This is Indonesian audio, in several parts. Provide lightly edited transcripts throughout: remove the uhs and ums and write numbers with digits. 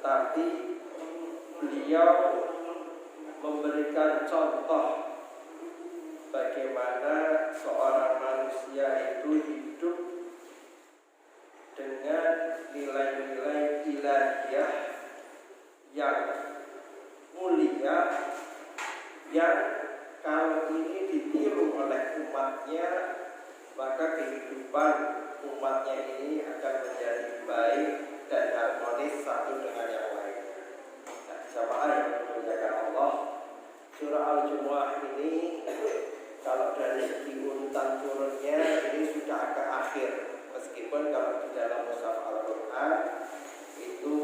tetapi beliau memberikan contoh bagaimana seorang manusia itu hidup dengan nilai-nilai ilahiyah yang mulia, yang kalau ini ditiru oleh umatnya, maka kehidupan umatnya ini akan menjadi baik dan harmonis satu dengan yang lain. Nah, jamaah yang dimuliakan Allah, surah Al-Jumu'ah ini kalau dari segi urutan turunnya ini sudah agak akhir, meskipun kalau di dalam mushaf Al-Quran itu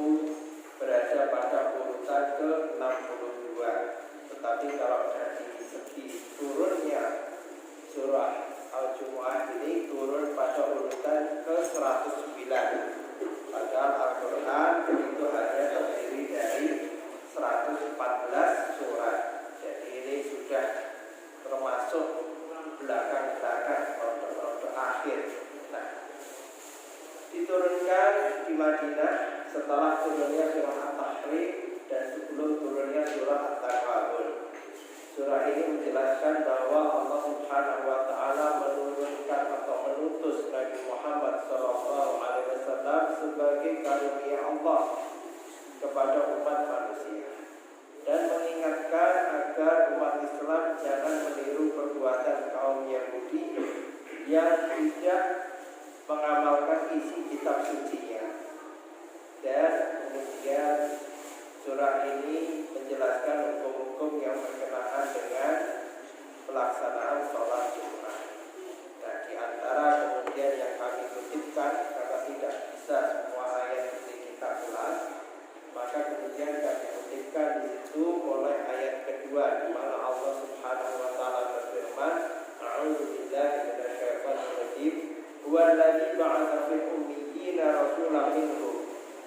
berada pada urutan ke-62, tetapi kalau dari segi turunnya surah Al-Jumu'ah ini turun pada urutan ke-109. Padahal Al-Quran itu hanya terdiri dari 114 surat. Jadi ini sudah termasuk belakang-belakang ronde-ronde akhir. Nah, diturunkan di Madinah setelah turunnya surah At-Tahrim dan sebelum turunnya surah At-Taghabun. Surah ini menjelaskan bahwa Allah Subhanahu wa taala menurunkan atau mengutus Nabi Muhammad SAW sebagai karunia Allah kepada umat manusia dan mengingatkan agar umat Islam jangan meniru perbuatan kaum Yahudi yang tidak mengamalkan isi kitab sucinya. Dan kemudian surah ini menjelaskan hukum-hukum yang berkenaan dengan pelaksanaan sholat Jumat. Nah, di antara kemudian yang kami kutipkan, karena tidak bisa semua ayat ini kita ulas, maka kemudian kami kutipkan di situ mulai ayat kedua, di mana Allah Subhanahu wa taala berfirman, A'udzubillahi minasyaitonir rajim, huwallazi ba'atsa fil ummiyina rasulan minhum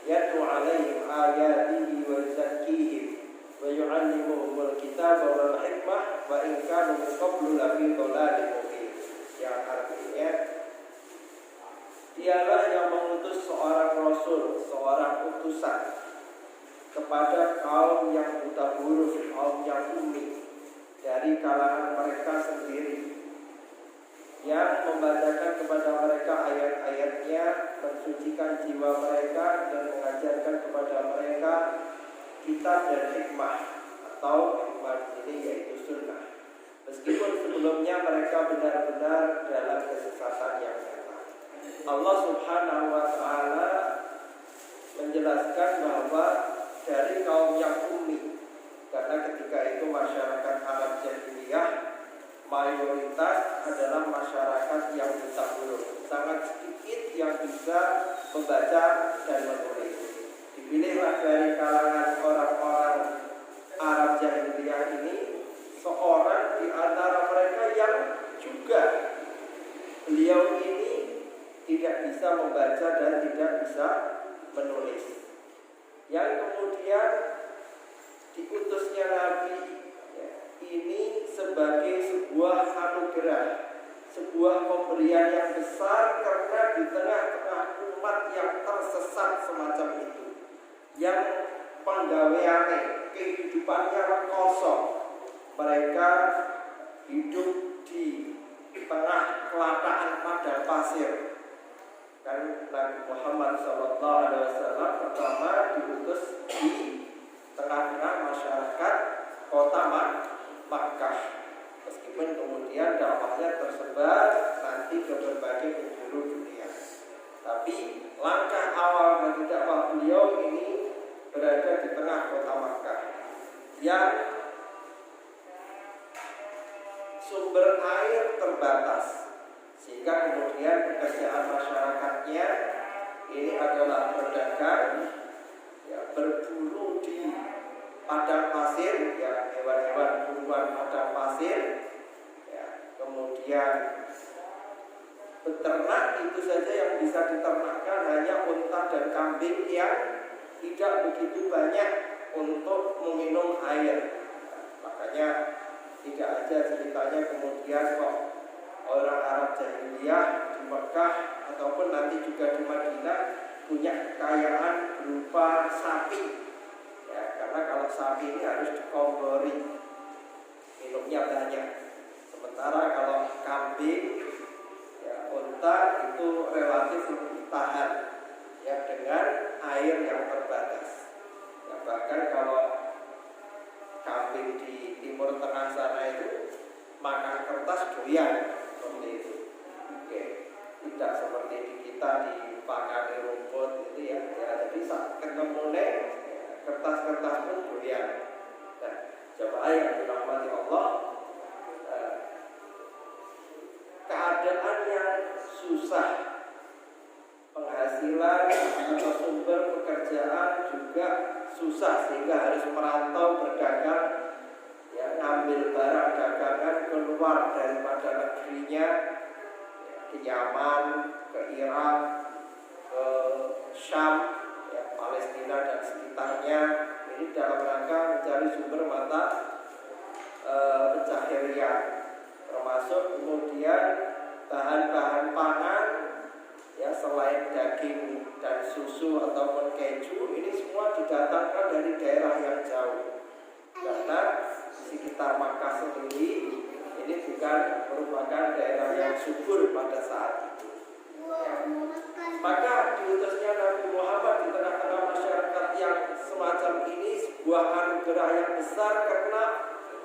yatlu 'alaihim ayatihi wa yuzakkihim wa yu'allimuhumul kitaba wal hikmah wa in kanu min qablu lafi dhalalin mubin. Yang artinya, dialah yang mengutus seorang rasul, seorang utusan kepada kaum yang buta huruf, kaum yang ummi dari kalangan mereka sendiri, yang membacakan kepada mereka ayat-ayatnya, mensucikan jiwa mereka dan mengajarkan kepada mereka kitab dan hikmah, atau hikmah ini yaitu sunnah, meskipun sebelumnya mereka benar-benar dalam kesesatan yang nyata. Allah Subhanahu wa taala menjelaskan bahwa dari kaum yang ummi, karena ketika itu masyarakat Arab Jahiliyah mayoritas adalah masyarakat yang buta huruf, sangat sedikit yang bisa membaca dan menulis. Dipilihlah dari kalangan orang-orang Arab Jahiliyah ini seorang di antara mereka yang juga beliau ini tidak bisa membaca dan tidak bisa menulis, yang kemudian diutusnya Nabi ini sebagai sebuah anugerah, sebuah pemberian yang besar, karena di tengah-tengah umat yang tersesat semacam itu, yang penggaweane kehidupannya kosong, mereka hidup di tengah kelapaan padang pasir. Kan Nabi Muhammad SAW pertama diutus di tengah-tengah masyarakat kota Makkah, meskipun kemudian dakwahnya tersebar nanti ke berbagai penjuru dunia. Tapi langkah awal dari dakwah beliau ini berada di tengah kota Makkah yang sumber air terbatas, sehingga kemudian pekerjaan masyarakatnya ini adalah berdagang, ya, berburu di padang pasir, ya, hewan-hewan buruan padang pasir, ya, kemudian beternak. Itu saja yang bisa diternakkan hanya unta dan kambing yang tidak begitu banyak untuk meminum air. Makanya tidak aja ceritanya kemudian kok orang Arab Jahiliyah di Mekah ataupun nanti juga di Madinah punya kekayaan berupa sapi. Ya, karena kalau sapi ini harus dikompori, minumnya banyak. Sementara kalau kambing, ya, unta itu relatif lebih tahan, ya, dengan air yang terbatas. Ya, bahkan kalau kambing di Timur Tengah sana itu makan kertas doyan seperti itu. Oke, tidak seperti di kita dipakani rumput gitu ya. Ya, jadi ketemunya kertas-kertas pun doyan. Nah, jemaah yang dirahmati Allah, keadaan yang susah, penghasilan atau sumber pekerjaan juga susah sehingga harus merantau berdagang, ya, ngambil barang dagangan keluar daripada negerinya, ya, ke Yaman, ke Irak, ke Syam, ya, Palestina dan sekitarnya. Ini dalam rangka mencari sumber mata pencaharian, termasuk kemudian bahan-bahan pangan, ya, selain daging dan susu ataupun keju, ini semua didatangkan dari daerah yang jauh. Karena di sekitar Makkah sendiri ini bukan merupakan daerah yang subur pada saat itu. Ya. Maka diutusnya Nabi Muhammad di tengah-tengah masyarakat yang semacam ini sebuah anugerah yang besar, karena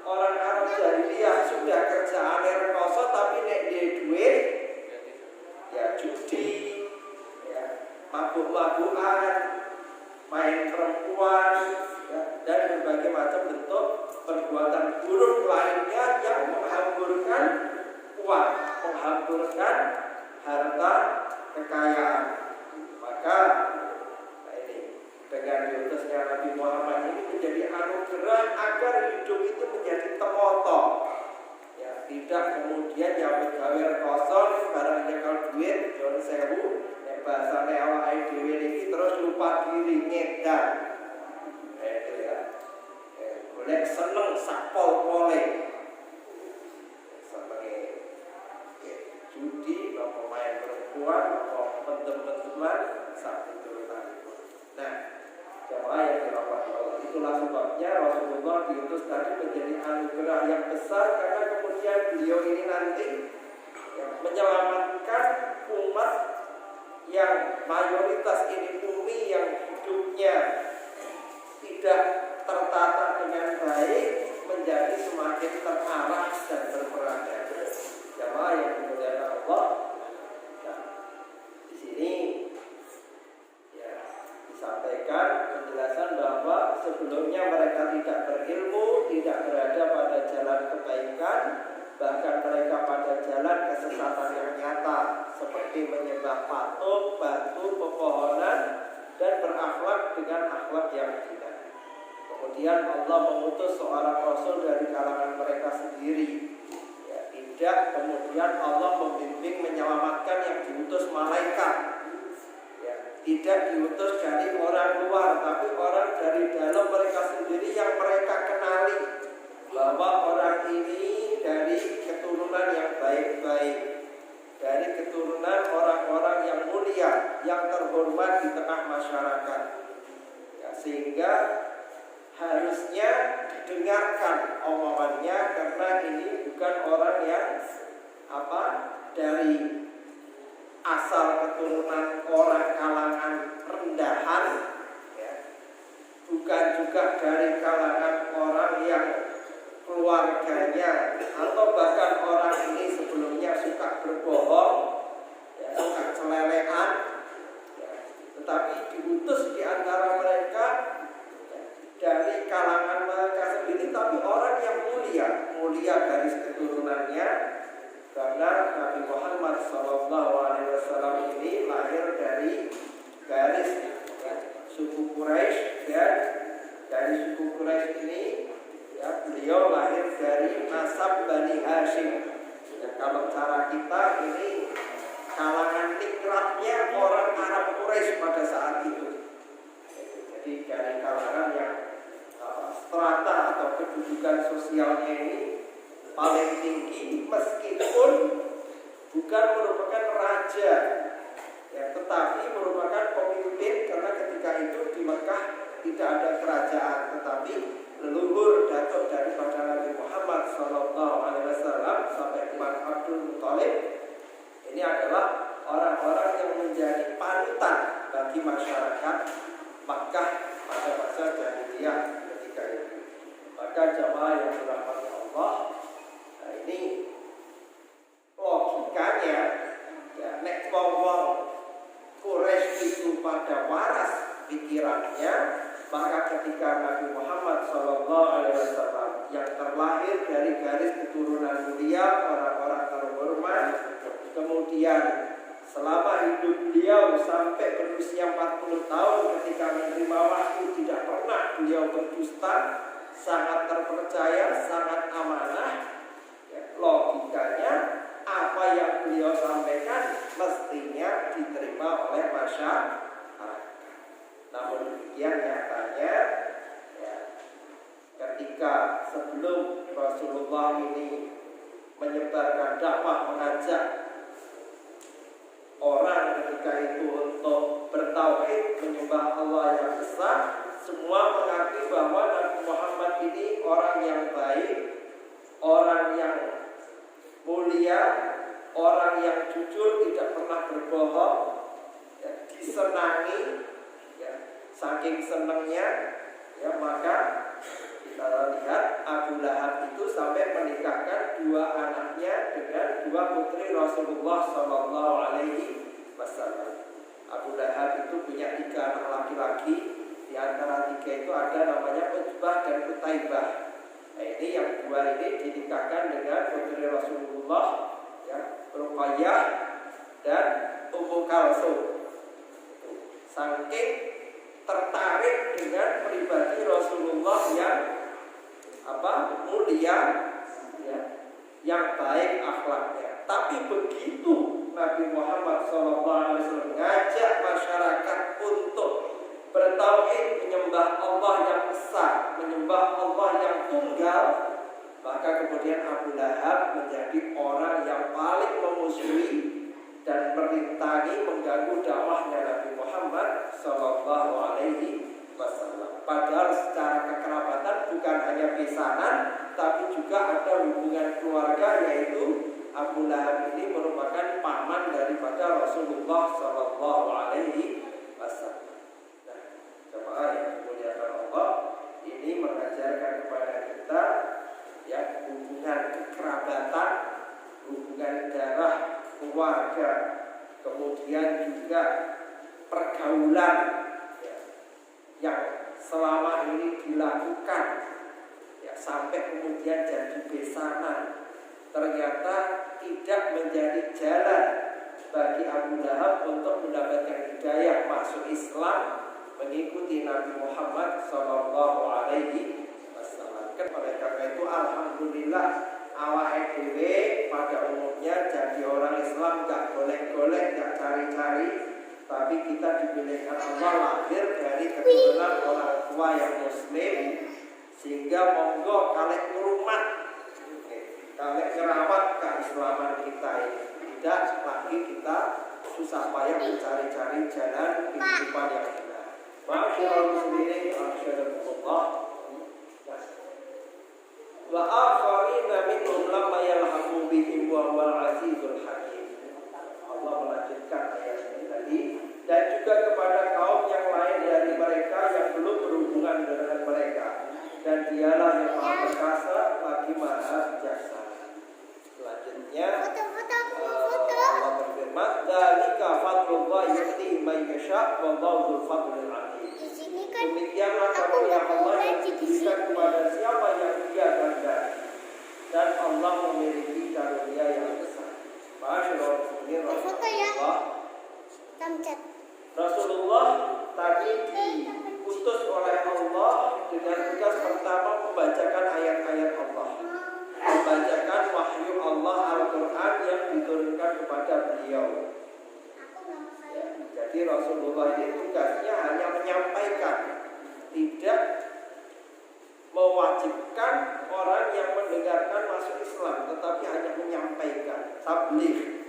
orang Arab jahiliyah sudah kerjaan rekoso tapi nek dia duit, ya, judi, ya, mabuk-mabukan, main perempuan, ya, dan berbagai macam bentuk perbuatan buruk lainnya yang menghamburkan uang, menghamburkan harta kekayaan. Maka ini dengan diutusnya Nabi Muhammad ini menjadi anugerah agar hidup itu menjadi temoto, ya, tidak kemudian yang pegawai kosong barangnya kalau duit John Sewu, yang bahasane awake dhewe iki terus lupa diri ngedar. Itu ya. Golek seneng sakpol-pole. Senenge judi, main perempuan, pendem-pendeman, sak piturunanipun. Nah, jemaah yang dirahmati Allah, itulah sebabnya Rasulullah diutus tadi menjadi anugerah yang besar, karena kemudian beliau ini nanti, ya, menyelamatkan umat yang mayoritas ini bumi yang hidupnya tidak tertata dengan baik menjadi semakin terarah dan terperangkap. Jemaah yang dimuliakan Allah, nah, di sini, ya, disampaikan penjelasan bahwa sebelumnya mereka tidak berilmu, tidak berada pada jalan kebaikan, bahkan mereka pada jalan kesesatan yang nyata, seperti menyembah patung, batu, pepohonan, dan berakhlak dengan akhlak yang hina. Kemudian Allah mengutus seorang Rasul dari kalangan mereka sendiri, ya, tidak kemudian Allah membimbing menyelamatkan yang diutus malaikat, ya, tidak diutus dari orang luar, tapi orang dari dalam mereka sendiri yang mereka kenali bahwa orang ini dari keturunan yang baik-baik, dari keturunan orang-orang yang mulia, yang terhormat di tengah masyarakat, ya, sehingga harusnya didengarkan omongannya, karena ini bukan orang yang dari asal keturunan orang kalangan rendahan, ya, bukan juga dari kalangan orang yang keluarganya atau bahkan orang ini sebelumnya suka berbohong, ya, suka celelehan, ya, tetapi diutus di antara mereka, ya, dari kalangan mereka sendiri, tapi orang yang mulia garis keturunannya, karena Nabi Muhammad SAW ini lahir dari garis, ya, suku Quraisy, dan dari suku Quraisy ini, ya, beliau lahir dari nasab Bani Hashim. Ya, kalau cara kita ini kalangan nikratnya orang Arab Quraisy pada saat itu. Jadi dari kalangan yang strata atau kedudukan sosialnya ini paling tinggi, meskipun bukan merupakan raja, Ya, tetapi merupakan pemimpin karena ketika itu di Mekah tidak ada kerajaan, tetapi leluhur datuk daripada Nabi Muhammad SAW sampai Imam Abdul Muthalib ini adalah orang-orang yang menjadi panutan bagi masyarakat Makkah pada masa jahiliyah ketika itu. Maka jamaah yang dirahmati Allah, nah ini logikanya ya, nek wong Quraisy itu pada waras pikirannya, maka ketika Nabi Muhammad SAW yang terlahir dari garis keturunan mulia, orang-orang terhormat, kemudian selama hidup beliau sampai berusia 40 tahun ketika menerima wahyu tidak pernah beliau berdusta, sangat terpercaya, sangat amanah. Ya, logikanya apa yang beliau sampaikan mestinya diterima oleh masyarakat. Namun demikian nyatanya ya, ketika sebelum Rasulullah ini menyebarkan dakwah, mengajak orang ketika itu untuk bertauhid, menyembah Allah yang besar, semua mengakui bahwa Nabi Muhammad ini orang yang baik, orang yang mulia, orang yang jujur, tidak pernah berbohong, ya, disenangi, ya, saking senangnya, ya, maka kita lihat Abu Lahab itu sampai menikahkan dua anaknya dengan dua putri Rasulullah SAW. Abu Lahab itu punya 3 anak laki-laki, di antara 3 itu ada namanya Utbah dan Utaibah. Nah, ini yang dua ini dinikahkan dengan putri Rasulullah, ya, Ruqayyah dan Ummu Kalsum. Saking tertarik dengan pribadi Rasulullah yang mulia, ya, yang baik akhlaknya. Tapi begitu Nabi Muhammad SAW mengajak masyarakat untuk bertauhid, menyembah Allah yang besar, menyembah Allah yang tunggal, maka kemudian Abu Lahab menjadi orang yang paling memusuhi dan merintangi, mengganggu dakwahnya Nabi Muhammad SAW. Padahal secara kekerabatan bukan hanya besanan, tapi juga ada hubungan keluarga, yaitu Abu Lahab ini merupakan paman daripada Rasulullah SAW. Nah, jemaah yang dimuliakan Allah, ini mengajarkan kepada kita ya hubungan kekerabatan, hubungan darah, keluarga, kemudian juga pergaulan ya, yang selama ini dilakukan ya, sampai kemudian jadi besanan, ternyata tidak menjadi jalan bagi Abu Lahab untuk mendapatkan hidayah masuk Islam, mengikuti Nabi Muhammad SAW. Oleh karena itu alhamdulillah awake dhewe pada umumnya jadi orang Islam gak golek-golek, gak cari-cari, tapi kita dipilihkan Allah lahir dari keturunan orang tua yang muslim, sehingga monggo kalek ngrumat, kalek ngerawat keislaman kita ini. Tidak lagi kita susah payah mencari-cari jalan kehidupan yang benar. Ma'asyiral muslimin, ma'asyiral wa akharina minhum lamma yalhaqu bihim wa huwal azizul hakim. Allah melanjutkan ayat ini tadi, dan juga kepada kaum yang lain dari mereka yang belum berhubungan dengan mereka, dan dialah yang maha perkasa lagi maha bijaksana. Selanjutnya Allah berfirman, dzalika fadlullah yu'ti man yasha' wallahu dzul fadlil 'azim. Demikianlah karunia Allah yang diberikan kepada siapa yang Dia kehendaki, dan Allah memiliki karunia yang besar. Rasulullah tadi diutus oleh Allah dengan tugas pertama membacakan ayat-ayat Allah, membacakan wahyu Allah Al-Quran yang diturunkan kepada beliau. Jadi Rasulullah ini tugasnya hanya menyampaikan, tidak mewajibkan orang yang mendengarkan masuk Islam, tetapi hanya menyampaikan, tabligh.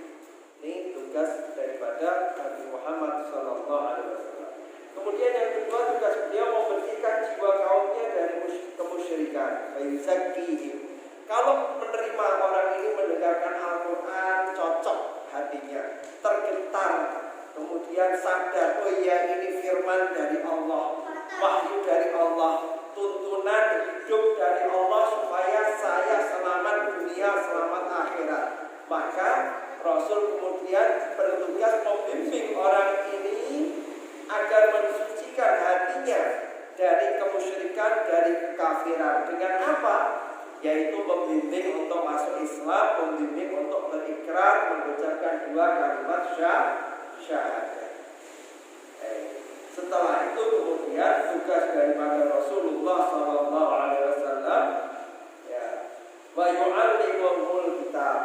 Ini tugas daripada Nabi Muhammad Kemudian yang kedua, tugas beliau membersihkan jiwa kaumnya dari kemusyrikan. Fayuzakkihim. Kalau menerima orang ini mendengarkan Al-Quran, cocok hatinya, tergetar, kemudian sadar, oh iya ini firman dari Allah, wahyu dari Allah, tuntunan hidup dari Allah supaya saya selamat dunia, selamat akhirat. Maka Rasul kemudian bertugas membimbing orang ini agar mensucikan hatinya dari kemusyrikan, dari kekafiran. Dengan apa? Yaitu membimbing untuk masuk Islam, membimbing untuk berikrar, mengucapkan dua kalimat syahadat. Setelah itu kemudian tugas daripada Rasulullah SAW, ya, wa yu'allimul kitab,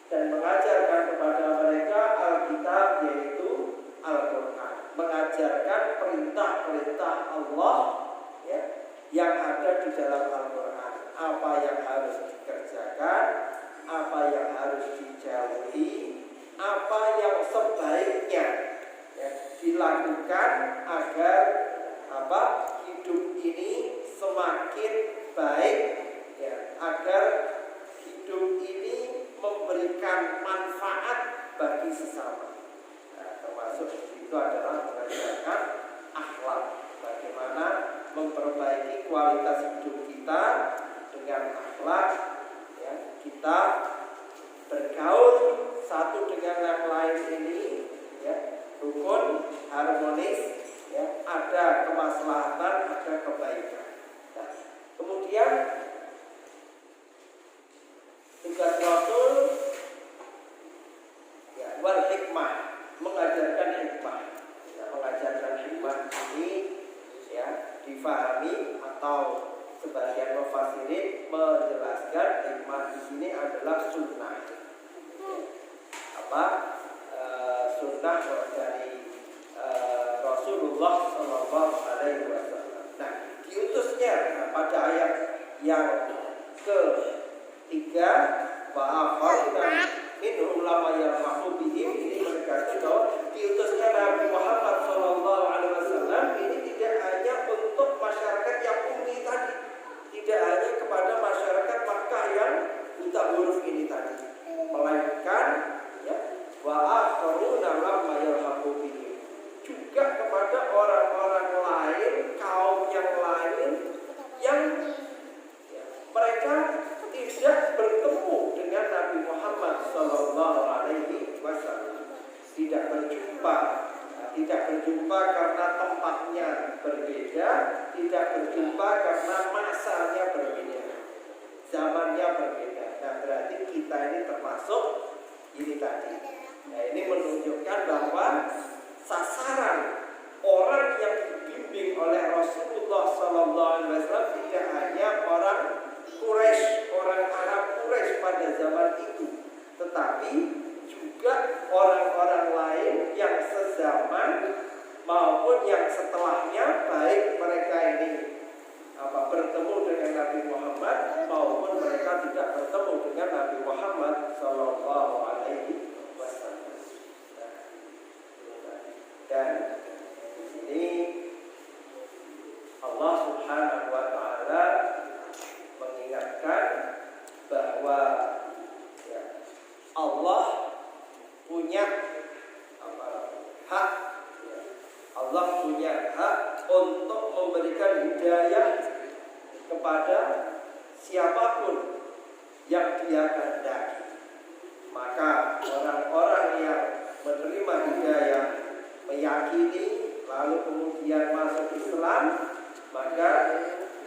dan mengajarkan kepada mereka Alkitab, yaitu Al-Quran, mengajarkan perintah-perintah Allah, ya, yang ada di dalam Al-Quran, apa yang harus dikerjakan, apa yang harus dijauhi, apa yang sebaiknya, ya, dilakukan agar hidup ini semakin baik, ya, agar hidup ini memberikan manfaat bagi sesama. Nah, termasuk itu adalah mengajarkan akhlak, bagaimana memperbaiki kualitas hidup kita dengan akhlak, ya, kita bergaul satu dengan yang lain ini, ya, rukun, harmonis, ya, ada kemaslahatan, ada kebaikan. Nah, kemudian tugas Rasul, ya, wal hikmah, mengajarkan hikmah. Ya, mengajarkan hikmah ini, ya, difahami atau sebagian mufassirin menjelaskan hikmah di sini adalah sunnah. Sunnah dari Rasulullah SAW. Nah, diutusnya pada ayat yang ketiga, wa'afarna minhum lama yarhamu bihim, ini menegaskan bahwa diutusnya Nabi Muhammad SAW ini tidak hanya untuk masyarakat yang ummi tadi, tidak hanya kepada masyarakat Makkah yang buta huruf ini tadi, melainkan, ya, wa'afaruna lama yarhamu bihim, juga kepada orang-orang lain, kaum yang lain yang, ya, mereka tidak bertemu dengan Nabi Muhammad SAW, tidak berjumpa, tidak berjumpa karena tempatnya berbeda, tidak berjumpa karena masanya berbeda, zamannya berbeda. Nah, berarti kita ini termasuk ini tadi. Nah, ini menunjukkan bahwa sasaran orang yang dibimbing oleh Rasulullah SAW tidak hanya orang Quraisy, orang Arab Quraisy pada zaman itu, tetapi juga orang-orang lain yang sezaman maupun yang setelahnya, baik mereka ini bertemu dengan Nabi Muhammad maupun mereka tidak bertemu dengan Nabi Muhammad SAW. Dan di sini Allah Subhanahu wa Ta'ala mengingatkan bahwa, ya, Allah punya hak, ya, Allah punya hak untuk memberikan hidayah kepada siapapun yang Dia kehendaki. Maka orang-orang yang menerima hidayah, meyakini, lalu kemudian masuk Islam, maka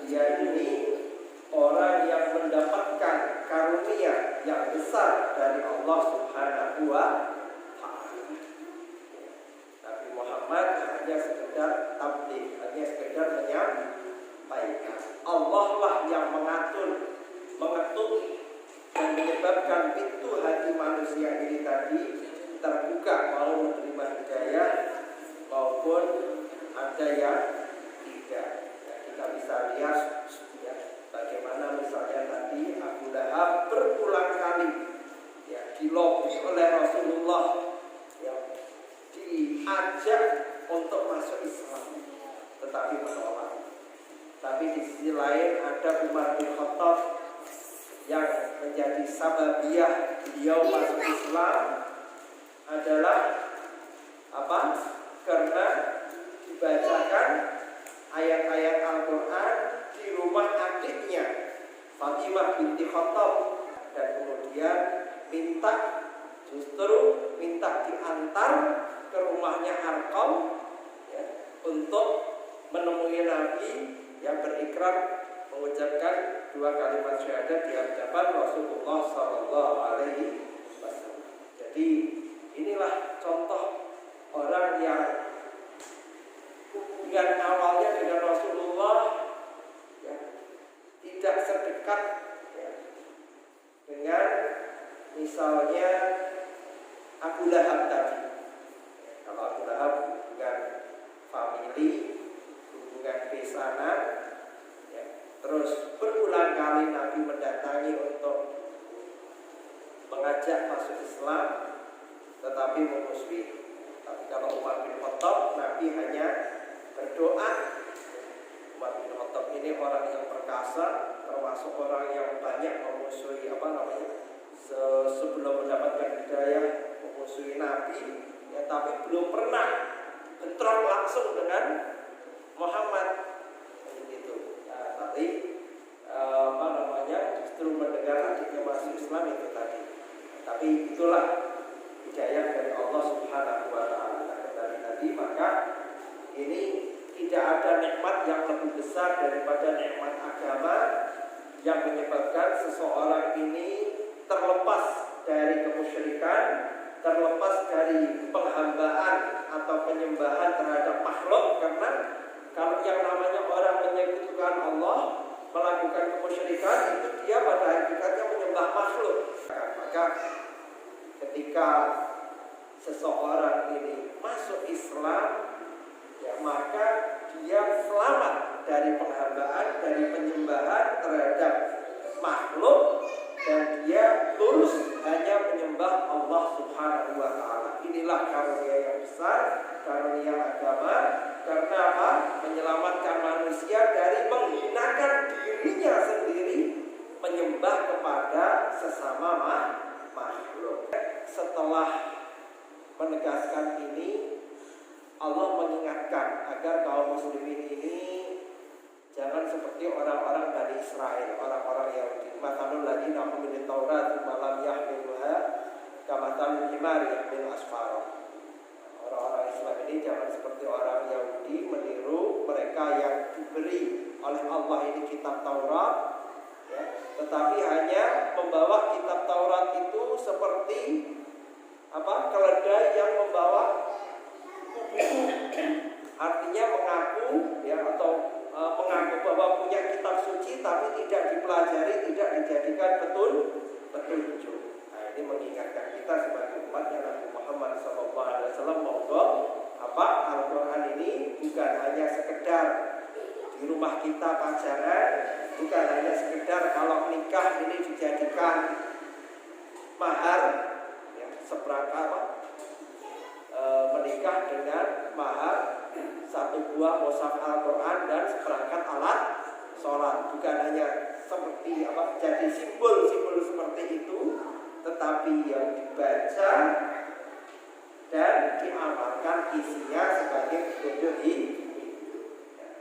dia ini orang yang mendapatkan karunia yang besar dari Allah Subhanahu wa Ta'ala. Nabi Muhammad hanya sekedar tabligh, hanya sekedar menyampaikan. Allah lah yang mengetuk dan menyebabkan pintu hati manusia ini tadi terbuka, mau menerima hidayah maupun ada yang tidak. Ya, kita bisa lihat, ya, bagaimana misalnya tadi Abu Lahab berulang kali, ya, dilobi oleh Rasulullah, ya, diajak untuk masuk Islam, tetapi menolak. Tapi di sisi lain ada Umar bin Khattab yang menjadi sababiyah beliau masuk Islam adalah apa? Karena dibacakan ayat-ayat Al-Quran di rumah adiknya Fatimah binti Khattab, dan kemudian minta diantar ke rumahnya Arqam ya, untuk menemui Nabi yang berikrar mengucapkan 2 kalimat syahadat di hadapan Rasulullah Sallallahu Alaihi Wasallam. Jadi inilah contoh orang yang hubungan awalnya dengan Rasulullah ya, tidak sedekat ya, dengan misalnya Abu Lahab tadi. Kalau Abu Lahab hubungan famili, hubungan pesanan ya, terus berulang kali Nabi mendatangi untuk mengajak masuk Islam, tetapi memusuhi. Tapi kalau Umar bin Khattab, Nabi hanya berdoa. Umar bin Khattab ini orang yang perkasa, termasuk orang yang banyak memusuhi sebelum mendapatkan hidayah, memusuhi Nabi ya, tapi belum pernah bentrok langsung dengan Muhammad begitu. Nah, tapi justru mendengar adiknya masuk Islam itu tadi. Tapi itulah hidayah dari Allah Subhanahu wa taala. Dari tadi maka ini tidak ada nikmat yang lebih besar daripada nikmat agama yang menyebabkan seseorang ini terlepas dari kemusyrikan, terlepas dari penghambaan atau penyembahan terhadap makhluk. Karena kalau yang namanya orang menyekutukan Allah, melakukan kemusyrikan, itu dia pada hakikatnya menyembah makhluk. Maka ketika seseorang ini masuk Islam ya, maka dia selamat dari penghambaan, dari penyembahan terhadap makhluk, dan dia lurus hanya menyembah Allah Subhanahu wa taala. Inilah karunia yang besar, karunia agama. Karena apa? Menyelamatkan manusia dari menghinakan dirinya sendiri, menyembah kepada sesama makhluk. Setelah menegaskan ini, Allah mengingatkan agar kaum muslimin ini jangan seperti orang-orang Bani Israel, orang-orang Yahudi. Mathalul ladzina humilut Taurat tsumma lam yahmiluha kamathalil himari yahmilu asfara. Orang-orang Islam ini jangan seperti orang Yahudi meniru mereka yang diberi oleh Allah ini kitab Taurat ya, tetapi hanya membawa kitab Taurat itu seperti keledai yang membawa buku. Artinya mengaku ya, atau mengaku bahwa punya kitab suci tapi tidak dipelajari, tidak dijadikan petunjuk. Nah, ini mengingatkan kita sebagai umatnya Nabi Muhammad SAW bahwa Al-Quran ini bukan hanya sekedar di rumah kita pacaran, bukan hanya sekedar kalau nikah ini dijadikan mahar ya, menikah dengan mahar 1 buah mushaf Al-Quran dan seperangkat alat sholat. Bukan hanya seperti jadi simbol-simbol seperti itu, tetapi yang dibaca dan diamalkan isinya sebagai petunjuk hidup.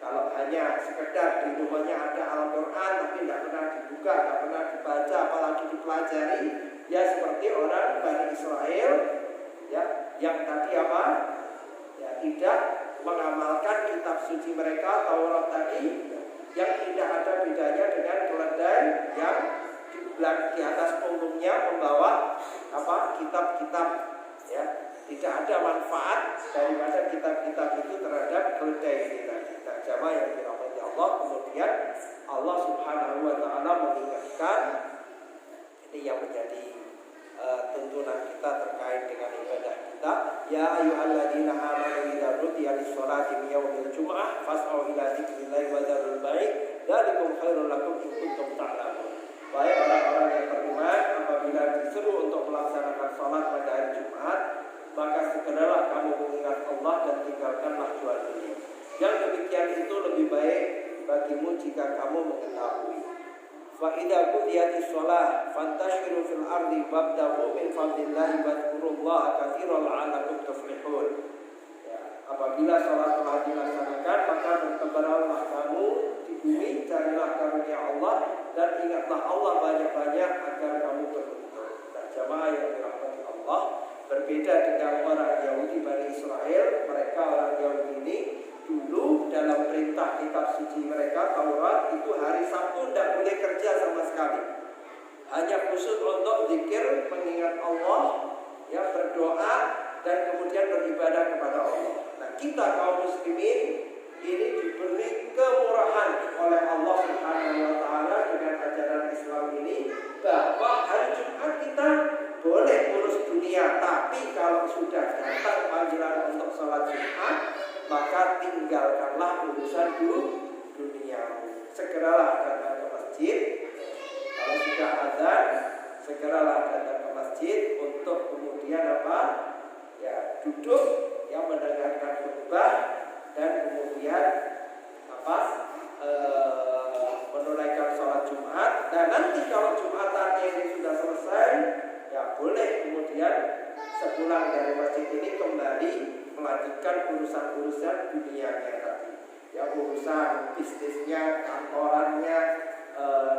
Kalau hanya sekedar di rumahnya ada Al-Quran tapi tidak pernah dibuka, tidak pernah dibaca, apalagi dipelajari, ya seperti orang Bani Israel ya, yang tadi ya tidak mengamalkan kitab suci mereka Taurat tadi, yang tidak ada bedanya dengan keledai yang di atas punggungnya membawa kitab-kitab ya. Tidak ada manfaat daripada kitab-kitab itu terhadap keledai ini tadi. Nah, jamaah yang dirahmati Allah, kemudian Allah Subhanahu wa taala mengingatkan ini yang menjadi tuntunan kita terkait dengan ibadah kita. Ya ayyuhalladzina amanu idza nudiya lis-sholati min yaumil jumu'ah fas'au ila dzikrillahi wa dzarul bai' dzalikum khairul lakum in kuntum ta'lamun. Wahai orang-orang yang beriman, apabila diseru untuk melaksanakan salat pada hari Jumat, maka segeralah kamu mengingat Allah dan tinggalkanlah jual Yang demikian itu lebih baik bagimu jika kamu mengetahui. Fa idza qudiyatis shalah fantashiru fil ardi wabtaghu min fadlillahi wadhkurullaha katsiran la'allakum tuflihun. Ya, apabila salat telah dilaksanakan maka bertebaranlah kamu di bumi, carilah karunia Allah dan ingatlah Allah banyak-banyak agar kamu beruntung. Dan jamaah yang dirahmati Allah, berbeda dengan orang Yahudi Bani Israel, mereka orang Yahudi ini dulu dalam perintah kitab suci mereka Taurat itu hari Sabtu tidak boleh kerja sama sekali, hanya khusus untuk zikir, mengingat Allah, ya, berdoa dan kemudian beribadah kepada Allah. Nah, kita kaum muslimin ini diberi kemurahan oleh Allah Subhanahu wa taala dengan ajaran Islam ini, bahwa hari Jumat kita boleh urus dunia, tapi kalau sudah datang panggilan untuk sholat Jumat, maka tinggalkanlah urusan dunia. Segeralah datang ke masjid. Kalau sudah azan, segeralah datang ke masjid untuk kemudian apa? Ya, duduk yang mendengarkan khutbah dan kemudian apa? Menunaikan sholat Jumat. Dan nanti kalau Jumatannya ini sudah selesai, ya boleh kemudian sepulang dari masjid ini kembali melanjutkan urusan-urusan dunianya tadi, ya, urusan bisnisnya, kantorannya,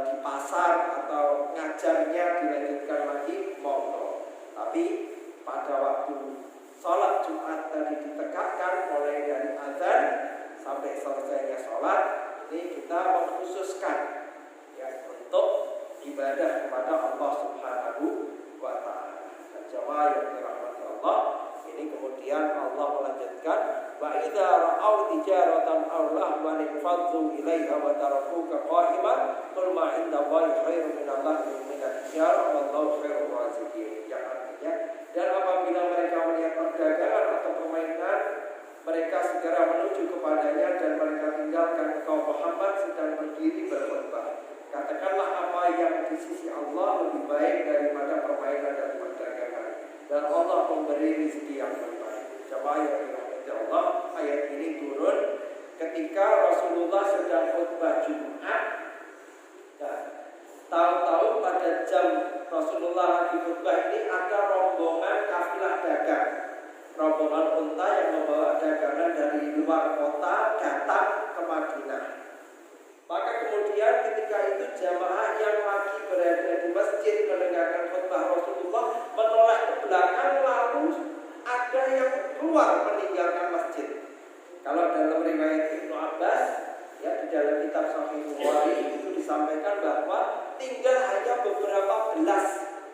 di pasar atau ngajarnya dilanjutkan lagi, monggo. Tapi pada waktu sholat Jumat tadi ditegakkan mulai dari azan sampai selesainya sholat, ini kita mengkhususkan, ya, untuk ibadah kepada Allah Subhanahu wa ta'ala. Dan jamaah yang dirahmati Allah, ini kemudian Allah melanjutkan, wa idza ra'aw tijaratan aw lahwan fadhu ilaiha wa tarakuka qa'iman qul ma indallahi khairun minallahi minat tijarah wallahu khairur raziqin. Yang artinya, dan apabila mereka melihat perdagangan atau permainan, mereka segera menuju kepadanya dan mereka tinggalkan engkau Muhammad sedang berdiri berkhutbah. Katakanlah apa yang di sisi Allah lebih baik daripada permainan dan perdagangan, dan Allah memberi rezeki yang terbaik. Jamaah yang dirahmati Allah, ayat ini turun ketika Rasulullah sedang khutbah Jumat. Nah, tahu-tahu pada jam Rasulullah lagi khutbah ini ada rombongan kafilah dagang, rombongan unta yang membawa dagangan dari luar kota datang ke Madinah. Maka kemudian ketika itu jamaah yang lagi berada di masjid mendengarkan khutbah Rasulullah menoleh ke belakang, lalu ada yang keluar meninggalkan masjid. Kalau dalam riwayat Ibnu Abbas, ya, di dalam kitab Sahih Bukhari itu disampaikan bahwa tinggal hanya beberapa belas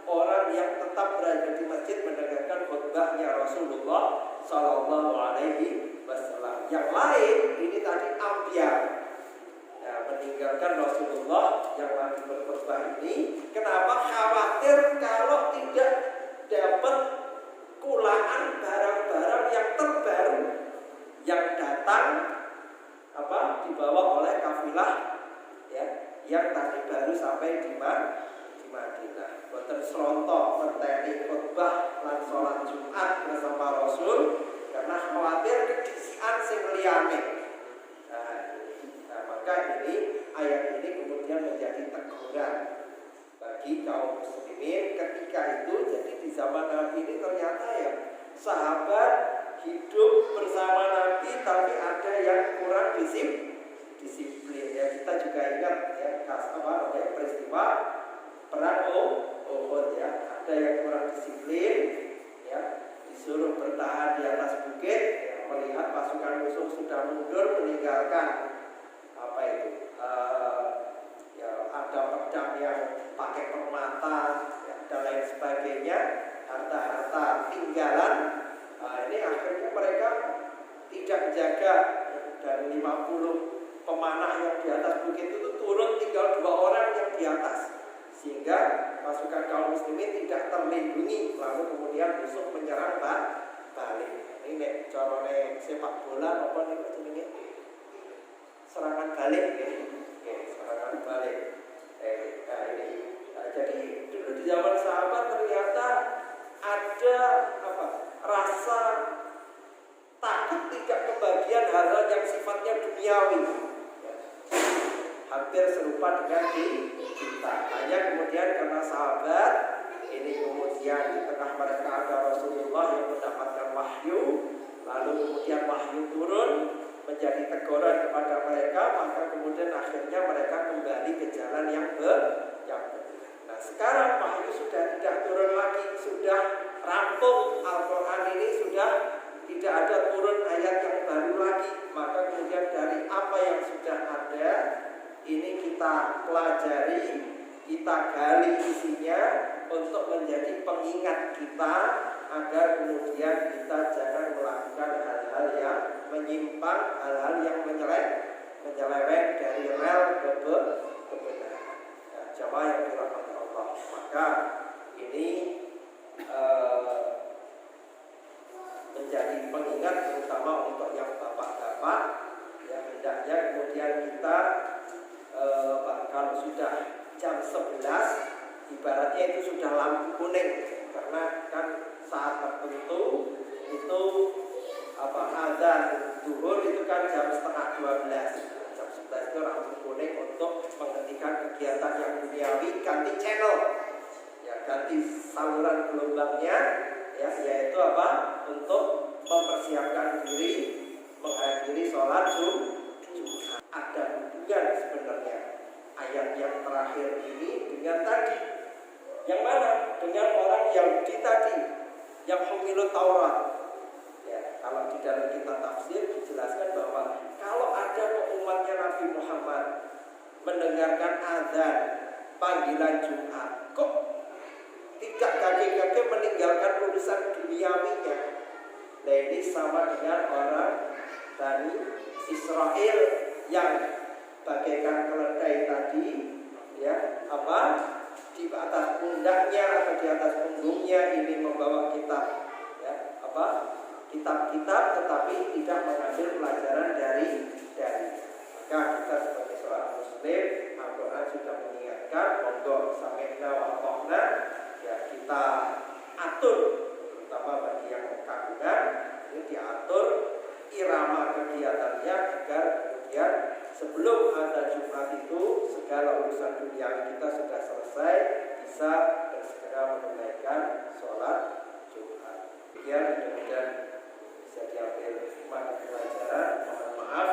orang yang tetap berada di masjid mendengarkan khutbahnya Rasulullah Sallallahu Alaihi Wasallam. Yang lain ini tadi ambiar, ya, meninggalkan Rasulullah yang lagi berkhutbah ini. Kenapa? Khawatir kalau tidak dapat kulaan barang-barang yang terbaru yang datang apa dibawa oleh kafilah, ya, yang tadi baru sampai di Madinah. Boten slontok menteni khutbah lan salat Jumat bersama Rasul karena khawatir kedisian sing liyane. Nah, maka ini ayat ini kemudian menjadi teguran bagi kaum muslimin ketika itu. Jadi di zaman Nabi ini ternyata, ya, sahabat hidup bersama Nabi tapi ada yang kurang disiplin. Ya, kita juga ingat, ya, peristiwa perang Uhud, ya, ada yang kurang disiplin, ya, disuruh bertahan di atas bukit, ya, melihat pasukan musuh sudah mundur meninggalkan apa itu, ya, ada pedang yang pakai permata, ya, dan lain sebagainya, harta-harta tinggalan. Ini akhirnya mereka tidak jaga, dan 50 pemanah yang di atas bukit itu turun, tinggal 2 orang yang di atas, sehingga pasukan kaum muslimin tidak terlindungi, lalu kemudian musuh menyerang balik. Ini carane sepak bola apa nih jenenge? Serangan balik, ya. Oke, serangan balik. Nah, ini. Nah, jadi dulu di zaman sahabat ternyata ada apa? Rasa takut tidak kebagian hal-hal yang sifatnya duniawi, ya. Hampir serupa dengan di kita. Hanya kemudian karena sahabat ini kemudian di tengah mereka ada Rasulullah yang mendapatkan wahyu, lalu kemudian wahyu turun menjadi teguran kepada mereka, maka kemudian akhirnya mereka kembali ke jalan yang benar. Nah sekarang wahyu sudah tidak turun lagi, sudah rampung, Al-Quran ini sudah tidak ada turun ayat yang baru lagi, maka kemudian dari apa yang sudah ada ini kita pelajari, kita gali isinya untuk menjadi pengingat kita agar kemudian kita jangan melakukan hal-hal yang menyimpang, hal-hal yang menyeleweng dari rel kebenaran. Ya, jamaah yang dirahmati Allah, maka ini menjadi pengingat terutama untuk yang bapak-bapak, ya hendaknya kemudian kita kalau sudah jam 11 ibaratnya itu sudah lampu kuning, karena kan saat tertentu itu azan zuhur itu kan jam setengah 12, jam 11 itu lampu kuning untuk menghentikan kegiatan yang duniawi, ganti channel, ya ganti saluran gelombangnya, ya yaitu untuk mempersiapkan diri menghadiri sholat Jumat. Ada hubungan sebenarnya ayat yang terakhir ini dengan tadi, yang mana dengan orang Yahudi tadi yang humilut Taurat. Ya, kalau di dalam kitab tafsir dijelaskan bahwa kalau ada umatnya Nabi Muhammad mendengarkan azan panggilan Jumat, kok tidak gageh-gageh meninggalkan urusan duniawinya. Nah ini sama dengan orang Bani Israel yang bagaikan keledai tadi, ya di atas pundaknya atau di atas punggungnya ini membawa kitab, ya kitab-kitab, tetapi tidak mengambil pelajaran dari. Maka kita sebagai seorang muslim, Al-Quran sudah mengingatkan, monggo sami'na wa ata'na, ya kita atur, terutama bagi yang kagungan ini diatur irama kegiatannya agar kemudian sebelum ada Jumat itu segala urusan dunia kita sudah selesai, bisa segera menunaikan sholat Jumat. Kemudian bisa diambil hikmah dan pelajaran. Mohon maaf